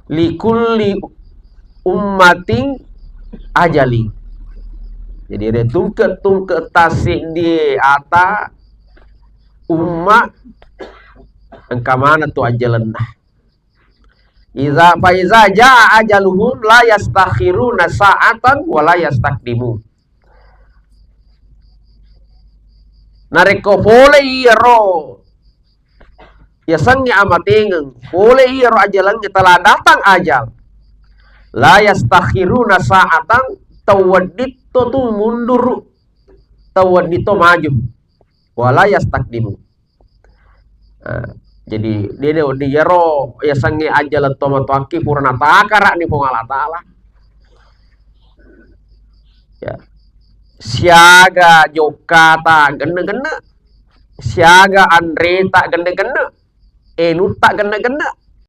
likulli ummating ajali. Jadi ada tungket tasik di ata umat engkamana tu ajalan. Iza jaa ajaluhum la yastakhiruna sa'atan wa la yastaqdimu. Nareko pole iro ya sangi amatingeng pole iro ajalan telah datang ajal. La yastakhiruna sa'atan tawadito tu mundur tawadito maju wa la yastaqdimu. Jadi dia ro ya sangi ajalan tomatoaki purna takara ni pongala taala. Ya. Siaga jokata gende-gende. Siaga Andre tak gende-gende. Enu tak gende-gende.